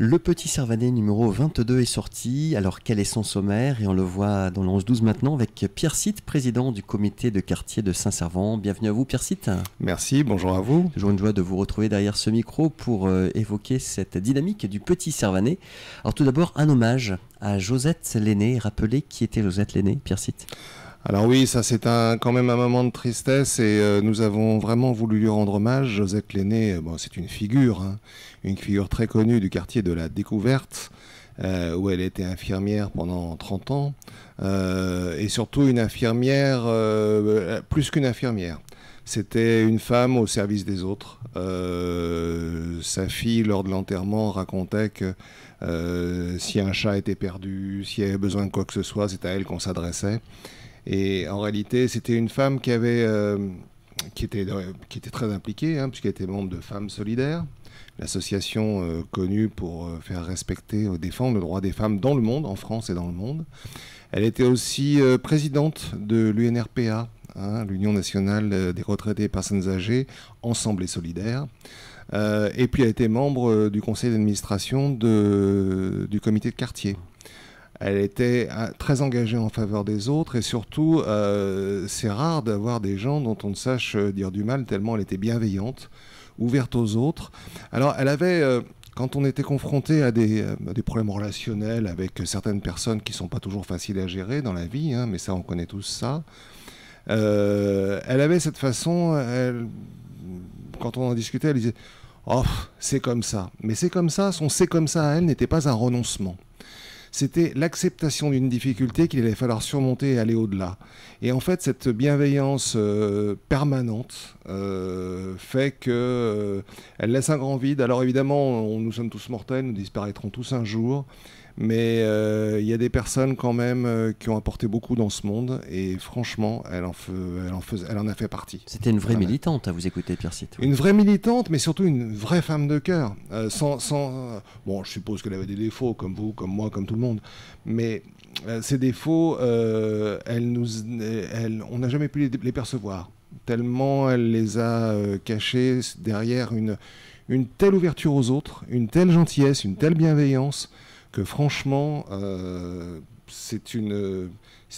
Le Petit Servanet numéro 22 est sorti. Alors quel est son sommaire? Et on le voit dans le 11-12 maintenant avec Pierre Sitte, président du comité de quartier de Saint-Servant. Bienvenue à vous Pierre Sitte. Merci, bonjour à vous. Toujours une joie de vous retrouver derrière ce micro pour évoquer cette dynamique du Petit Servanet. Alors tout d'abord un hommage à Josette Lenné. Rappelez qui était Josette Lenné, Pierre Sitte. Alors oui, ça c'est quand même un moment de tristesse et nous avons vraiment voulu lui rendre hommage. Josette Lenné, c'est une figure très connue du quartier de la Découverte, où elle était infirmière pendant 30 ans, et surtout une infirmière, plus qu'une infirmière. C'était une femme au service des autres. Sa fille, lors de l'enterrement, racontait que si un chat était perdu, s'il y avait besoin de quoi que ce soit, c'est à elle qu'on s'adressait. Et en réalité, c'était une femme qui était très impliquée, puisqu'elle était membre de Femmes Solidaires, l'association connue pour faire respecter, défendre le droit des femmes dans le monde, en France et dans le monde. Elle était aussi présidente de l'UNRPA, l'Union nationale des retraités et personnes âgées, Ensemble et Solidaire. Et puis elle était membre du conseil d'administration du comité de quartier. Elle était très engagée en faveur des autres et surtout, c'est rare d'avoir des gens dont on ne sache dire du mal tellement elle était bienveillante, ouverte aux autres. Alors elle avait, quand on était confronté à des problèmes relationnels avec certaines personnes qui ne sont pas toujours faciles à gérer dans la vie, mais ça on connaît tous ça, elle avait cette façon, quand on en discutait, elle disait « Oh, c'est comme ça ». Mais c'est comme ça, son « c'est comme ça » à elle n'était pas un renoncement. C'était l'acceptation d'une difficulté qu'il allait falloir surmonter et aller au-delà. Et en fait, cette bienveillance permanente fait qu'elle laisse un grand vide. Alors évidemment, nous sommes tous mortels, nous disparaîtrons tous un jour. Mais il y a des personnes quand même qui ont apporté beaucoup dans ce monde. Et franchement, elle en a fait partie. C'était une vraie militante à vous écouter, Pierre Sitte. Une vraie militante, mais surtout une vraie femme de cœur. Bon, je suppose qu'elle avait des défauts, comme vous, comme moi, comme tout le monde. Mais ces défauts, on n'a jamais pu les percevoir. Tellement elle les a cachés derrière une telle ouverture aux autres, une telle gentillesse, une telle bienveillance, que franchement, c'est une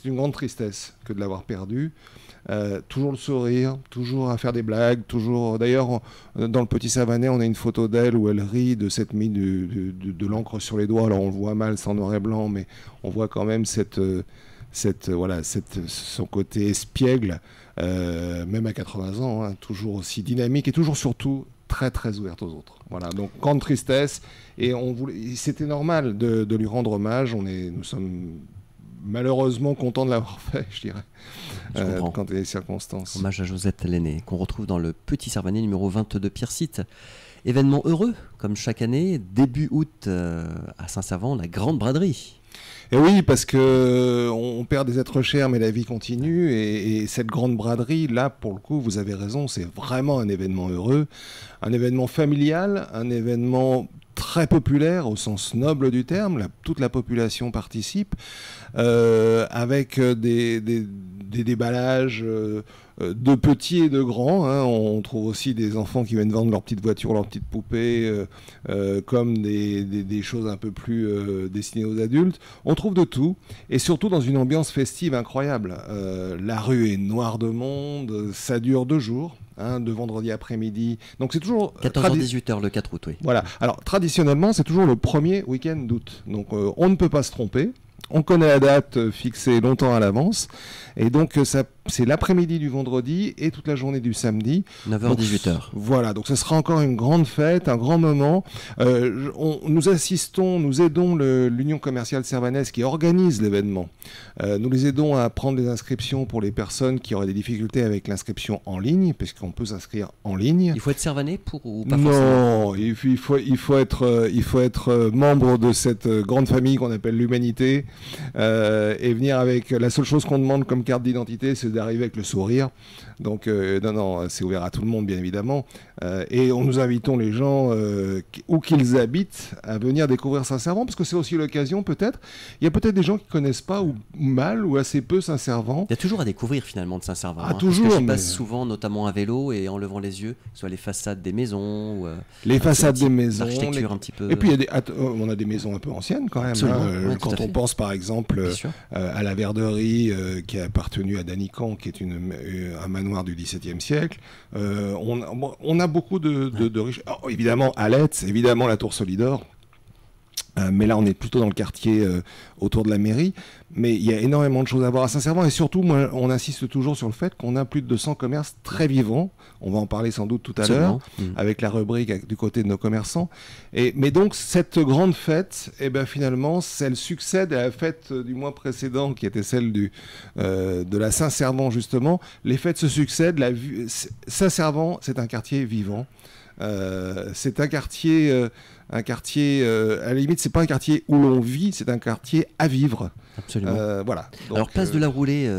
grande tristesse que de l'avoir perdue. Toujours le sourire, toujours à faire des blagues, toujours... D'ailleurs, dans le Petit Servanet, on a une photo d'elle où elle rit de cette mine de l'encre sur les doigts. Alors on le voit mal, c'est en noir et blanc, mais on voit quand même son côté espiègle, même à 80 ans, toujours aussi dynamique et toujours surtout très très ouverte aux autres. Voilà, donc grande tristesse et c'était normal de lui rendre hommage. Nous sommes malheureusement contents de l'avoir fait, je dirais, quand il y a les circonstances. Hommage à Josette Lenné, qu'on retrouve dans le Petit Servanet numéro 22 Pierre Sitte. Événement heureux, comme chaque année, début août à Saint-Servant, la grande braderie. Et oui, parce qu'on perd des êtres chers, mais la vie continue. Et cette grande braderie, là, pour le coup, vous avez raison, c'est vraiment un événement heureux, un événement familial, un événement très populaire au sens noble du terme. Toute la population participe, avec des déballages de petits et de grands. On trouve aussi des enfants qui viennent vendre leurs petites voitures, leurs petites poupées, comme des choses un peu plus destinées aux adultes. On trouve de tout, et surtout dans une ambiance festive incroyable. La rue est noire de monde, ça dure 2 jours. De vendredi après-midi. Donc c'est toujours 14h-18h le 4 août, oui. Voilà. Alors traditionnellement, c'est toujours le premier week-end d'août. Donc on ne peut pas se tromper. On connaît la date fixée longtemps à l'avance. Et donc, c'est l'après-midi du vendredi et toute la journée du samedi. 9h-18h. Voilà, donc ce sera encore une grande fête, un grand moment. Nous aidons l'Union commerciale servanaise qui organise l'événement. Nous les aidons à prendre des inscriptions pour les personnes qui auraient des difficultés avec l'inscription en ligne, puisqu'on peut s'inscrire en ligne. Il faut être servanais ou pas forcément? Non, il faut être membre de cette grande famille qu'on appelle l'humanité. et venir avec la seule chose qu'on demande comme carte d'identité, c'est d'arriver avec le sourire. Donc non, c'est ouvert à tout le monde, bien évidemment. Et nous invitons les gens, où qu'ils habitent, à venir découvrir Saint-Servant, parce que c'est aussi l'occasion, peut-être. Il y a peut-être des gens qui ne connaissent pas, ou mal, ou assez peu Saint-Servant. Il y a toujours à découvrir, finalement, de Saint-Servant. Ah, toujours. Parce que j'y passe souvent, notamment à vélo, et en levant les yeux, que ce soit les façades des maisons, ou les façades des maisons, l'architecture un petit peu. Et puis on a des maisons un peu anciennes, quand même. Ouais, quand on pense, par exemple, à la Verderie, qui a appartenu à Danican, qui est un manoir du XVIIe siècle. On a beaucoup de riches. Oh, évidemment, Aletz, évidemment la Tour Solidor. Mais là, on est plutôt dans le quartier autour de la mairie. Mais il y a énormément de choses à voir à Saint-Servant. Et surtout, moi, on insiste toujours sur le fait qu'on a plus de 200 commerces très vivants. On va en parler sans doute tout à l'heure, avec la rubrique du côté de nos commerçants. Mais donc, cette grande fête, finalement, elle succède à la fête du mois précédent, qui était celle de la Saint-Servant, justement. Les fêtes se succèdent. Saint-Servant, c'est un quartier vivant. C'est un quartier, à la limite, c'est pas un quartier où l'on vit, c'est un quartier à vivre. Absolument. Voilà. Donc, alors, place de la Roulée,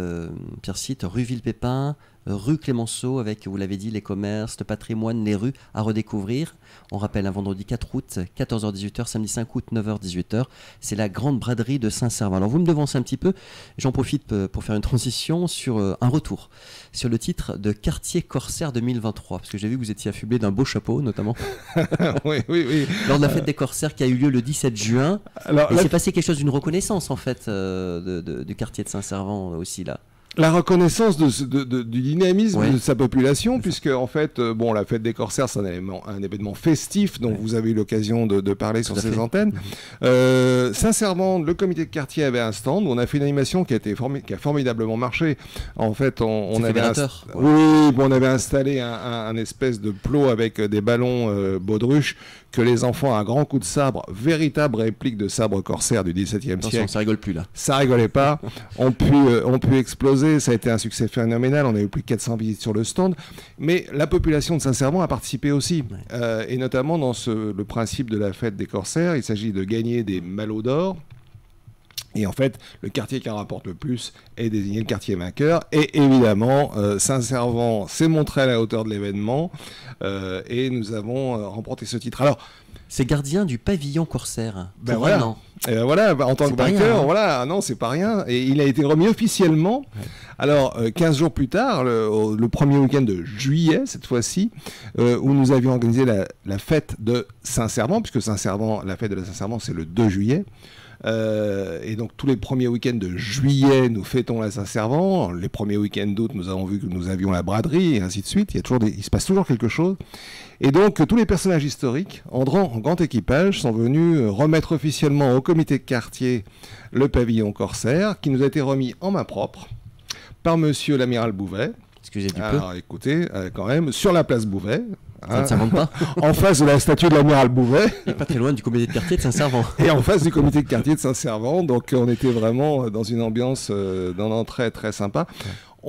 Pierre Cite, rue Villepépin, rue Clémenceau, avec, vous l'avez dit, les commerces, le patrimoine, les rues à redécouvrir. On rappelle, un vendredi 4 août, 14h-18h, samedi 5 août, 9h-18h. C'est la grande braderie de Saint-Servant. Alors, vous me devancez un petit peu. J'en profite pour faire une transition sur un retour sur le titre de Quartier Corsaire 2023, parce que j'ai vu que vous étiez affublé d'un beau chapeau, notamment. Oui. Lors de la fête des Corsaires qui a eu lieu le 17 juin. Alors, il s'est passé quelque chose d'une reconnaissance, en fait, du quartier de Saint-Servant aussi, là. La reconnaissance du dynamisme de sa population, puisque en fait, la fête des Corsaires, c'est un événement festif dont vous avez eu l'occasion de parler sur ces antennes. Sincèrement, le comité de quartier avait un stand où on a fait une animation qui a formidablement marché. En fait, on avait installé un espèce de plot avec des ballons baudruches que les enfants, à un grand coup de sabre, véritable réplique de sabre corsaire du XVIIe siècle. Ça rigole plus là. Ça rigolait pas. ont pu exploser. Ça a été un succès phénoménal. On a eu plus de 400 visites sur le stand. Mais la population de Saint-Servant a participé aussi. Et notamment dans le principe de la fête des Corsaires, il s'agit de gagner des mallots d'or. Et en fait, le quartier qui en rapporte le plus est désigné le quartier vainqueur. Et évidemment, Saint-Servant s'est montré à la hauteur de l'événement et nous avons remporté ce titre. Alors, c'est gardien du pavillon corsaire. Voilà, en tant que vainqueur, non, c'est pas rien. Et il a été remis officiellement. Alors, 15 jours plus tard, le premier week-end de juillet, cette fois-ci, où nous avions organisé la fête de Saint-Servant, puisque la fête de la Saint-Servant, c'est le 2 juillet. Et donc tous les premiers week-ends de juillet, nous fêtons la Saint-Servant. Les premiers week-ends d'août, nous avons vu que nous avions la braderie, et ainsi de suite. Il se passe toujours quelque chose. Et donc tous les personnages historiques, en grand équipage, sont venus remettre officiellement au comité de quartier le pavillon corsaire, qui nous a été remis en main propre par monsieur l'amiral Bouvet. Excusez du peu. Alors écoutez, quand même, sur la place Bouvet. Ça ne s'invente pas. En face de la statue de l'amiral Bouvet. Et pas très loin du comité de quartier de Saint-Servant. Et en face du comité de quartier de Saint-Servant. Donc on était vraiment dans une ambiance très très sympa.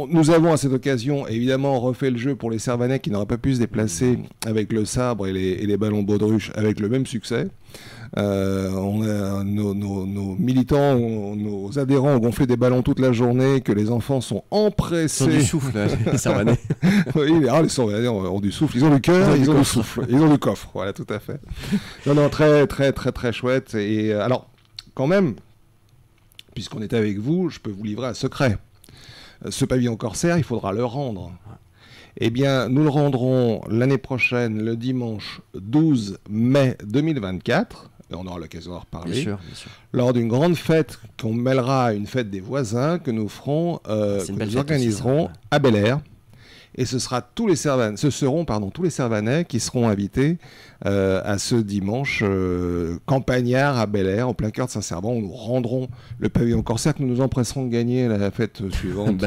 Nous avons à cette occasion évidemment refait le jeu pour les Servanais qui n'auraient pas pu se déplacer avec le sabre et les ballons baudruches avec le même succès. Nos militants, nos adhérents ont gonflé des ballons toute la journée, que les enfants sont empressés. Ils ont du souffle, les Servanais. Oui, les Servanais ont du souffle. Ils ont du cœur, ils ont du souffle. Ils ont du coffre, voilà, tout à fait. Non, très, très, très, très chouette. Et alors, quand même, puisqu'on est avec vous, je peux vous livrer un secret. Ce pavillon corsaire, il faudra le rendre. Eh bien, nous le rendrons l'année prochaine, le dimanche 12 mai 2024. Et on aura l'occasion d'en reparler. Bien sûr. Lors d'une grande fête qu'on mêlera à une fête des voisins que nous ferons, que nous organiserons à Bel-Air. Et ce seront tous les Servanais qui seront invités à ce dimanche campagnard à Bel-Air, au plein cœur de Saint-Servant, où nous rendrons le pavillon corsaire que nous nous empresserons de gagner à la fête suivante.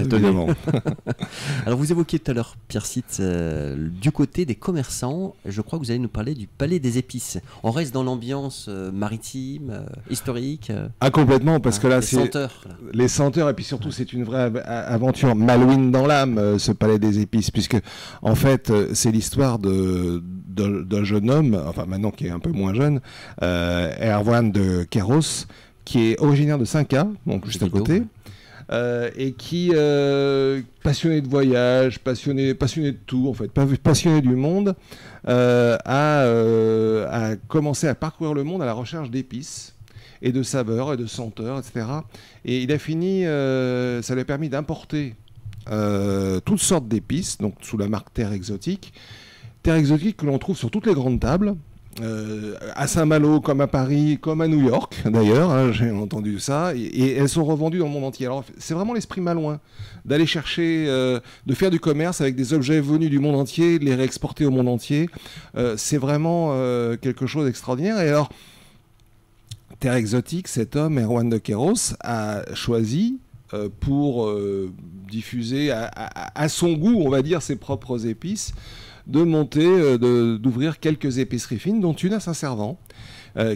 Alors vous évoquiez tout à l'heure, Pierre Cite, du côté des commerçants, je crois que vous allez nous parler du Palais des Épices. On reste dans l'ambiance maritime, historique. Complètement, parce que là, c'est les senteurs, et puis surtout, c'est une vraie aventure malouine dans l'âme, ce Palais des Épices. Puisque en fait c'est l'histoire d'un jeune homme, enfin maintenant qui est un peu moins jeune, Erwan de Kéros, qui est originaire de Cinca, donc juste à côté. Et qui, passionné de voyage, passionné de tout, en fait, passionné du monde, a commencé à parcourir le monde à la recherche d'épices et de saveurs et de senteurs, etc. Et il a fini, ça lui a permis d'importer toutes sortes d'épices, donc sous la marque Terre Exotique que l'on trouve sur toutes les grandes tables. À Saint-Malo, comme à Paris, comme à New York d'ailleurs, hein, j'ai entendu ça, et elles sont revendues dans le monde entier. Alors c'est vraiment l'esprit malouin d'aller chercher, de faire du commerce avec des objets venus du monde entier, de les réexporter au monde entier. C'est vraiment quelque chose d'extraordinaire. Et alors, Terre Exotique, cet homme, Erwan de Queiroz, a choisi pour diffuser à son goût, on va dire, ses propres épices, de monter, d'ouvrir quelques épiceries fines, dont une à Saint-Servant,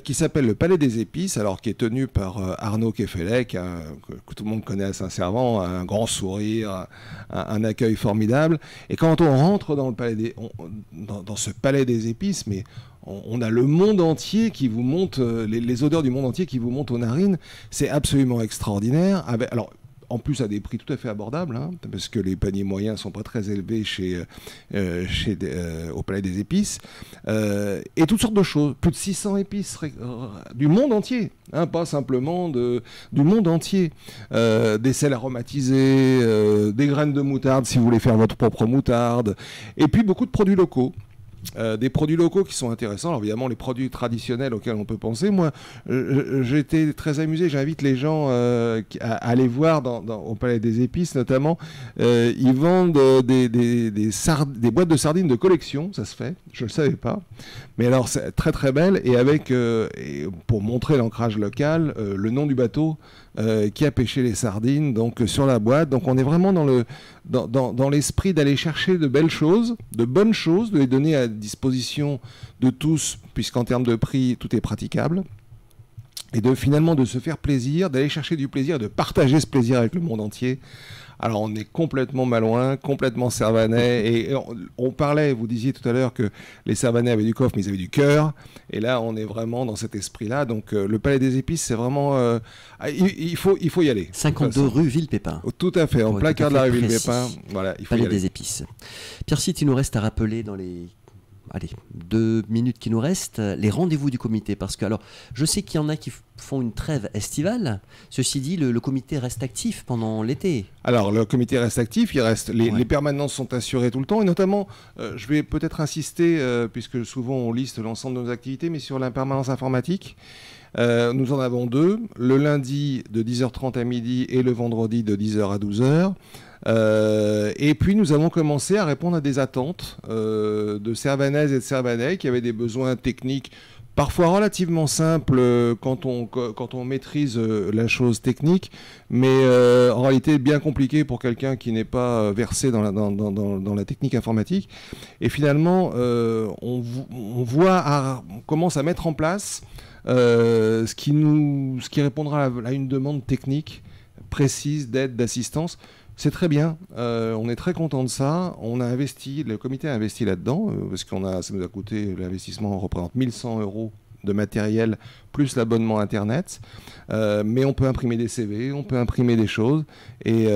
qui s'appelle le Palais des Épices, alors qui est tenu par Arnaud Kefelec, que tout le monde connaît à Saint-Servant, un grand sourire, un accueil formidable. Et quand on rentre dans, le palais dans ce Palais des Épices, mais on a le monde entier qui vous monte, les odeurs du monde entier qui vous montent aux narines. C'est absolument extraordinaire. Alors, en plus à des prix tout à fait abordables, hein, parce que les paniers moyens ne sont pas très élevés au Palais des Épices, et toutes sortes de choses, plus de 600 épices du monde entier, hein, pas simplement du monde entier, des sels aromatisés, des graines de moutarde si vous voulez faire votre propre moutarde, et puis beaucoup de produits locaux. Des produits locaux qui sont intéressants. Alors évidemment, les produits traditionnels auxquels on peut penser. Moi, j'ai été très amusé. J'invite les gens à aller voir au Palais des Épices, notamment. Ils vendent des boîtes de sardines de collection. Ça se fait. Je ne le savais pas. Mais alors, c'est très très belle. Et avec, pour montrer l'ancrage local, le nom du bateau qui a pêché les sardines, donc sur la boîte. Donc on est vraiment dans l'esprit d'aller chercher de belles choses, de bonnes choses, de les donner à disposition de tous, puisqu'en termes de prix, tout est praticable. Et finalement de se faire plaisir, d'aller chercher du plaisir, de partager ce plaisir avec le monde entier. Alors on est complètement malouin, complètement servanais, et on parlait, vous disiez tout à l'heure que les servanais avaient du coffre, mais ils avaient du cœur, et là on est vraiment dans cet esprit-là. Donc le Palais des Épices, c'est vraiment... il faut y aller. 52 rue Villepépin. Tout à fait, en plein cœur de la rue Villepépin. Voilà, il faut Palais y aller. des Épices. Pierre-Site, il nous reste à rappeler dans les... 2 minutes qui nous restent, les rendez-vous du comité, parce que alors, je sais qu'il y en a qui font une trêve estivale. Ceci dit, le comité reste actif pendant l'été. Alors, le comité reste actif, les permanences sont assurées tout le temps, et notamment, je vais peut-être insister, puisque souvent on liste l'ensemble de nos activités, mais sur la permanence informatique. Nous en avons 2, le lundi de 10h30 à midi et le vendredi de 10h à 12h. Et puis nous avons commencé à répondre à des attentes de Servanaises et de Servanais qui avaient des besoins techniques parfois relativement simples quand on maîtrise la chose technique, mais en réalité bien compliqué pour quelqu'un qui n'est pas versé dans la technique informatique. Et finalement, on commence à mettre en place ce qui répondra à une demande technique précise d'aide, d'assistance. C'est très bien, on est très content de ça. Le comité a investi là-dedans, parce ça nous a coûté, l'investissement représente 1100 € de matériel, plus l'abonnement Internet. Mais on peut imprimer des CV, on peut imprimer des choses. Et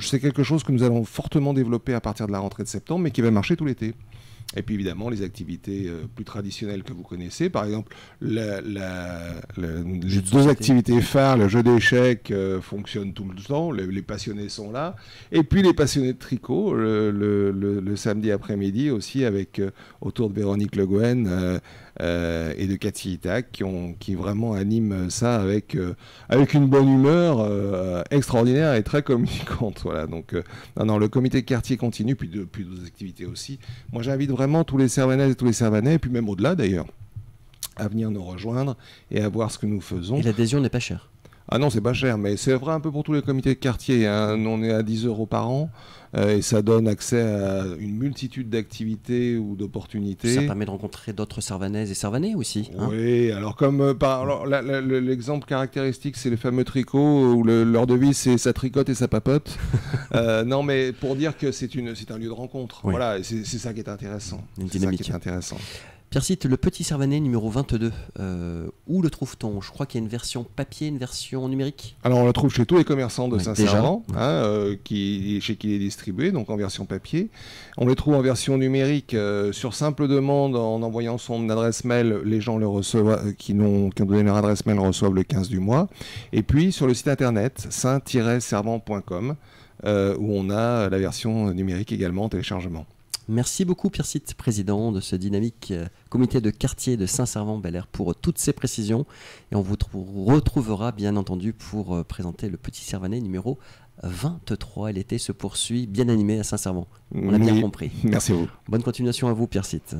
c'est quelque chose que nous allons fortement développer à partir de la rentrée de septembre, mais qui va marcher tout l'été. Et puis évidemment, les activités plus traditionnelles que vous connaissez, par exemple, les 2 activités phares, le jeu d'échecs fonctionne tout le temps, les passionnés sont là. Et puis les passionnés de tricot, le samedi après-midi aussi, autour de Véronique Le Gouen et de Cathy Itac, qui vraiment animent ça avec une bonne humeur extraordinaire et très communicante. Voilà, donc le comité de quartier continue, puis d'autres activités aussi. Moi, j'invite vraiment tous les Servanaises et tous les Servanais, et puis même au-delà d'ailleurs, à venir nous rejoindre et à voir ce que nous faisons. Et l'adhésion n'est pas chère? Ah non, c'est pas cher, mais c'est vrai un peu pour tous les comités de quartier, hein. On est à 10 € par an, et ça donne accès à une multitude d'activités ou d'opportunités. Ça permet de rencontrer d'autres Servanaises et Servanais aussi. Hein. Oui, alors l'exemple caractéristique, c'est le fameux tricot, où leur devise, c'est ça tricote et ça papote. Non, mais pour dire que c'est un lieu de rencontre. Oui. Voilà, c'est ça qui est intéressant. Une dynamique. C'est ça qui est intéressant. Pierre Cite, le Petit Servanet numéro 22, où le trouve-t-on? Je crois qu'il y a une version papier, une version numérique. Alors on le trouve chez tous les commerçants de Ouais, Saint-Servant, chez qui il est distribué, donc en version papier. On les trouve en version numérique sur simple demande, en envoyant son adresse mail. Les gens le reçoivent, qui ont donné leur adresse mail reçoivent le 15 du mois. Et puis sur le site internet saint-servant.com, où on a la version numérique également en téléchargement. Merci beaucoup Pierre Cite, président de ce dynamique comité de quartier de Saint-Servant-Bel-Air, pour toutes ces précisions. Et on vous retrouvera bien entendu pour présenter le Petit Servanet numéro 23. L'été se poursuit bien animé à Saint-Servant. On a bien compris. Merci à vous. Bonne continuation à vous Pierre Cite.